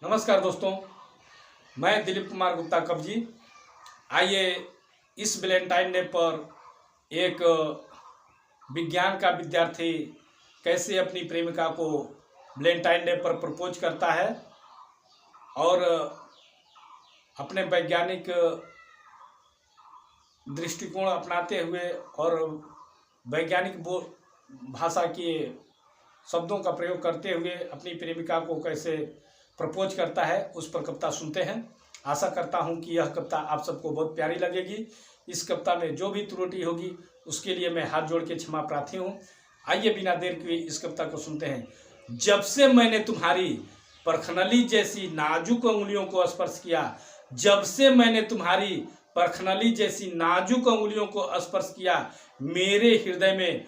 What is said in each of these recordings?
नमस्कार दोस्तों, मैं दिलीप कुमार गुप्ता कब्जी। आइए इस वैलेंटाइन डे पर एक विज्ञान का विद्यार्थी कैसे अपनी प्रेमिका को वैलेंटाइन डे पर प्रपोज करता है और अपने वैज्ञानिक दृष्टिकोण अपनाते हुए और वैज्ञानिक भाषा के शब्दों का प्रयोग करते हुए अपनी प्रेमिका को कैसे प्रपोज करता है, उस पर कविता सुनते हैं। आशा करता हूं कि यह कविता आप सबको बहुत प्यारी लगेगी। इस कविता में जो भी त्रुटि होगी उसके लिए मैं हाथ जोड़ के क्षमा प्रार्थी हूं। आइए बिना देर किए इस कविता को सुनते हैं। जब से मैंने तुम्हारी परखनली जैसी नाजुक उंगलियों को स्पर्श किया, जब से मैंने तुम्हारी परखनली जैसी नाजुक उंगलियों को स्पर्श किया, मेरे हृदय में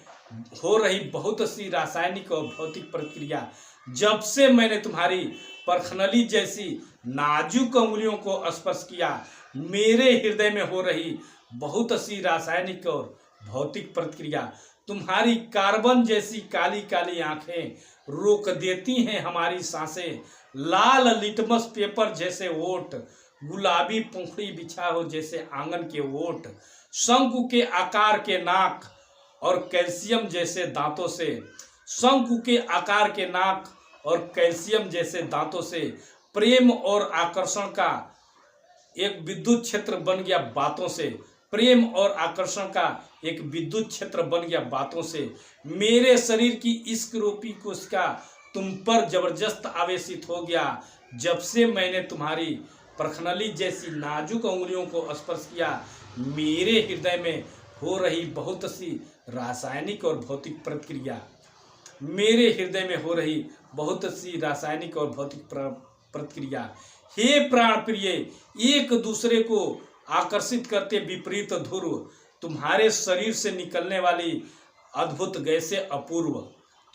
हो रही बहुत सी रासायनिक और भौतिक प्रक्रिया। जब से मैंने तुम्हारी परखनली जैसी नाजुक उंगलियों को स्पर्श किया, मेरे हृदय में हो रही बहुत सी रासायनिक और भौतिक प्रक्रिया। तुम्हारी कार्बन जैसी काली काली आंखें रोक देती हैं हमारी सांसें। लाल लिटमस पेपर जैसे ओठ, गुलाबी पंखुड़ी बिछा हो जैसे आंगन के ओठ, शंकु के आकार के नाक और कैल्शियम जैसे दांतों से, शंकु के आकार के नाक और कैल्शियम जैसे दांतों से प्रेम और आकर्षण का एक विद्युत क्षेत्र बन गया बातों से। प्रेम और आकर्षण का एक विद्युत क्षेत्र बन गया बातों से। मेरे शरीर की इश्क रूपी कोशिका तुम पर जबरदस्त आवेशित हो गया। जब से मैंने तुम्हारी परखनली जैसी नाजुक उंगलियों को स्पर्श किया, मेरे हृदय में हो रही बहुत सी रासायनिक और भौतिक प्रक्रिया। मेरे हृदय में हो रही बहुत सी रासायनिक और भौतिक प्रक्रिया। हे प्राण प्रिय, एक दूसरे को आकर्षित करते विपरीत ध्रुव, तुम्हारे शरीर से निकलने वाली अद्भुत गैसें अपूर्व,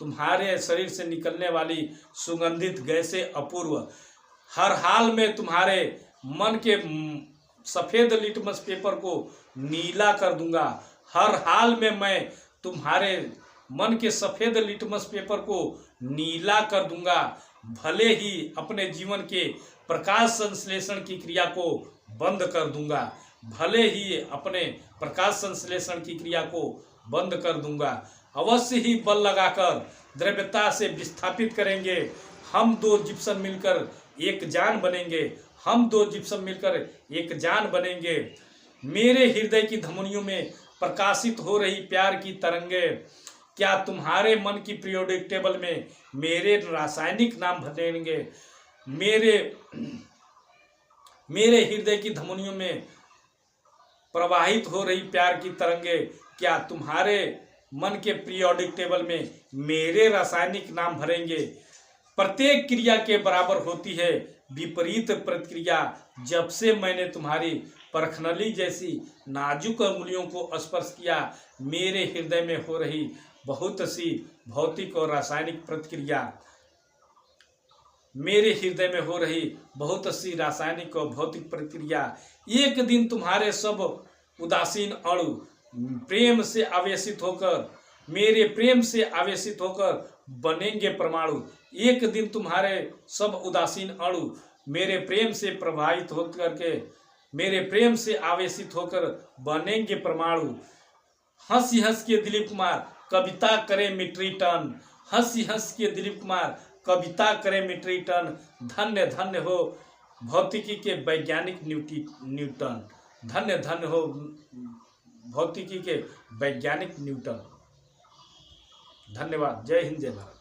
तुम्हारे शरीर से निकलने वाली सुगंधित गैसें अपूर्व। हर हाल में तुम्हारे मन के सफ़ेद लिटमस पेपर को नीला कर दूंगा। हर हाल में मैं तुम्हारे मन के सफ़ेद लिटमस पेपर को नीला कर दूंगा। भले ही अपने जीवन के प्रकाश संश्लेषण की क्रिया को बंद कर दूंगा, भले ही अपने प्रकाश संश्लेषण की क्रिया को बंद कर दूंगा। अवश्य ही बल लगाकर द्रव्यता से विस्थापित करेंगे। हम दो जिप्सम मिलकर एक जान बनेंगे, हम दो जिप्सम मिलकर एक जान बनेंगे। मेरे हृदय की धमनियों में प्रकाशित हो रही प्यार की तरंगे क्या तुम्हारे मन की पीरियोडिक टेबल में मेरे रासायनिक नाम भरेंगे? मेरे हृदय की धमनियों में प्रवाहित हो रही प्यार की तरंगे क्या तुम्हारे मन के पीरियोडिक टेबल में मेरे रासायनिक नाम भरेंगे? प्रत्येक क्रिया के बराबर होती है विपरीत प्रतिक्रिया। जब से मैंने तुम्हारी परखनली जैसी नाजुक उंगलियों को स्पर्श किया, मेरे हृदय में हो रही बहुत सी भौतिक और रासायनिक प्रतिक्रिया। मेरे हृदय में हो रही बहुत सी रासायनिक और भौतिक प्रतिक्रिया। एक दिन तुम्हारे सब उदासीन अणु प्रेम से आवेशित होकर, मेरे प्रेम से आवेशित होकर बनेंगे परमाणु। एक दिन तुम्हारे सब उदासीन अणु मेरे प्रेम से प्रभावित होकर के, मेरे प्रेम से आवेशित होकर बनेंगे परमाणु। हंसी हंस के दिलीप कुमार कविता करे मिट्री टन, हंसी हंस के दिलीप कुमार कविता करे मिट्री टन। धन्य धन्य हो भौतिकी के वैज्ञानिक न्यूटन, धन्य धन्य हो भौतिकी के वैज्ञानिक न्यूटन। धन्यवाद। जय हिंद, जय भारत।